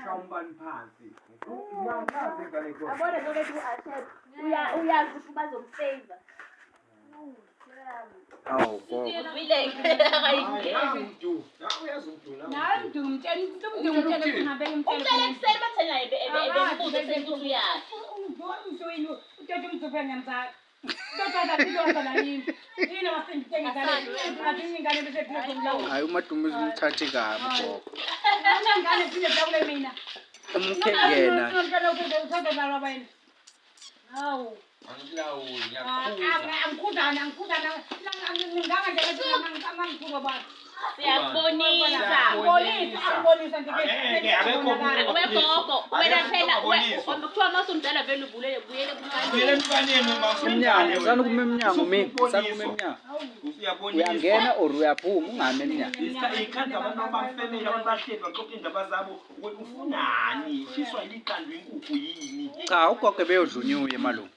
Shambani phansi. Nangazi ingane kodwa. Abone lokho uAshet uyazi ukuthi bazomsave. Awu gogo. Uyazi umduna. Nawe ngimtshela ukuthi ngibeke Umtshela ekuseni bathela ebembuza ukuthi uyazi. umntwana uthethe umzuphe nyamzala. Uthatha ilonda la yini. Yini wasengithenga ngale. Athi ingane bese phela ngomlawo. Hayi uMadumbe umthathe kabi gogo. Ngane phinde dabule mina. Umkhe yena. Uthatha nalo bayini. Hawu. Angikudana. Nginganga nje ngangikhuba bani. Siyakubonisa. Angibonisa nje. Wegogo, wena phela kuthiwa masumdala vele ubuyele Emntwaneni Emnyango, sana kuma emnyango mina, sana kuma emnyango. Uyangena or uyaphuma ungami emnyango. Ikhanda abantu abamfenele abantu bahleli baxoxa indaba zabo ufunani ushiswa liqanda inkukhu yini Cha ugogo beyodlunyuye malungu.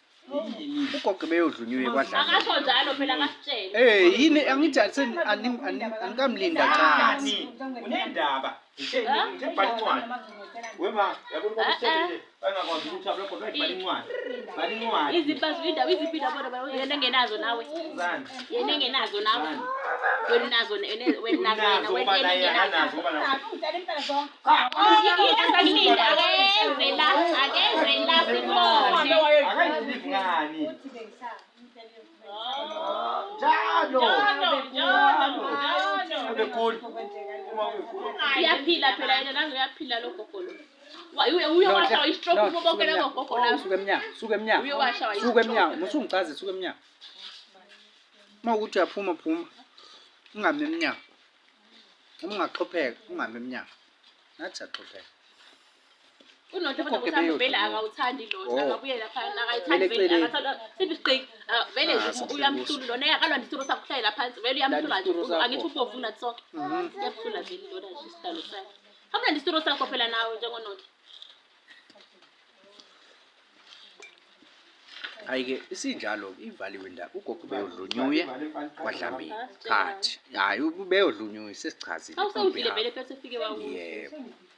yini Ugogo beyodlunyuye kwadla. akasho njalo phela akasitshele. Yini angithi angikamlinda cha. unendaba ngibhala incwadi wema yabona ukuthi bangakwazi ukuthi abekho bebhala incwadi Iziphazo indaba iziphinda bona yena engenazo nawe. zani Yena engenazo nawe. Wena nazo wena nazo wena engenazo. Yini akeze la sibone. akayilive ngani Abekuli Uyaphila phela yena nazo uyaphila lo gogo lo. Uye washa istroke kubo bonke labo gogo la. Suka emnyango. Uye washa Suka emnyango, musungichaze suka emnyango. Mawukuthi uyaphuma phuma. Ungami emnyango. Ungaxopheka, ungami emnyango. Nathi yaxopheka. Unotho kodwa uthanda vele akawuthandi lo akabuye lapha akayithandi vele akathanda sibiqiki vele uyamhlula lona yakalwa ndisiro sakho kuhlayela phansi vele uyamhlula nje angithi ubovuna sonke yabuhlula vele lona nje isidalo sakhe hamna ndisiro sakho phela nawe njengonotho Ayike isinjalo ivaliwe indaba ugogo beyodlunyuye kwadlambile. Khathi. Hayi ubeyodlunyuye sesichazile. awusewudlile vele phela sefike wawu Yebo.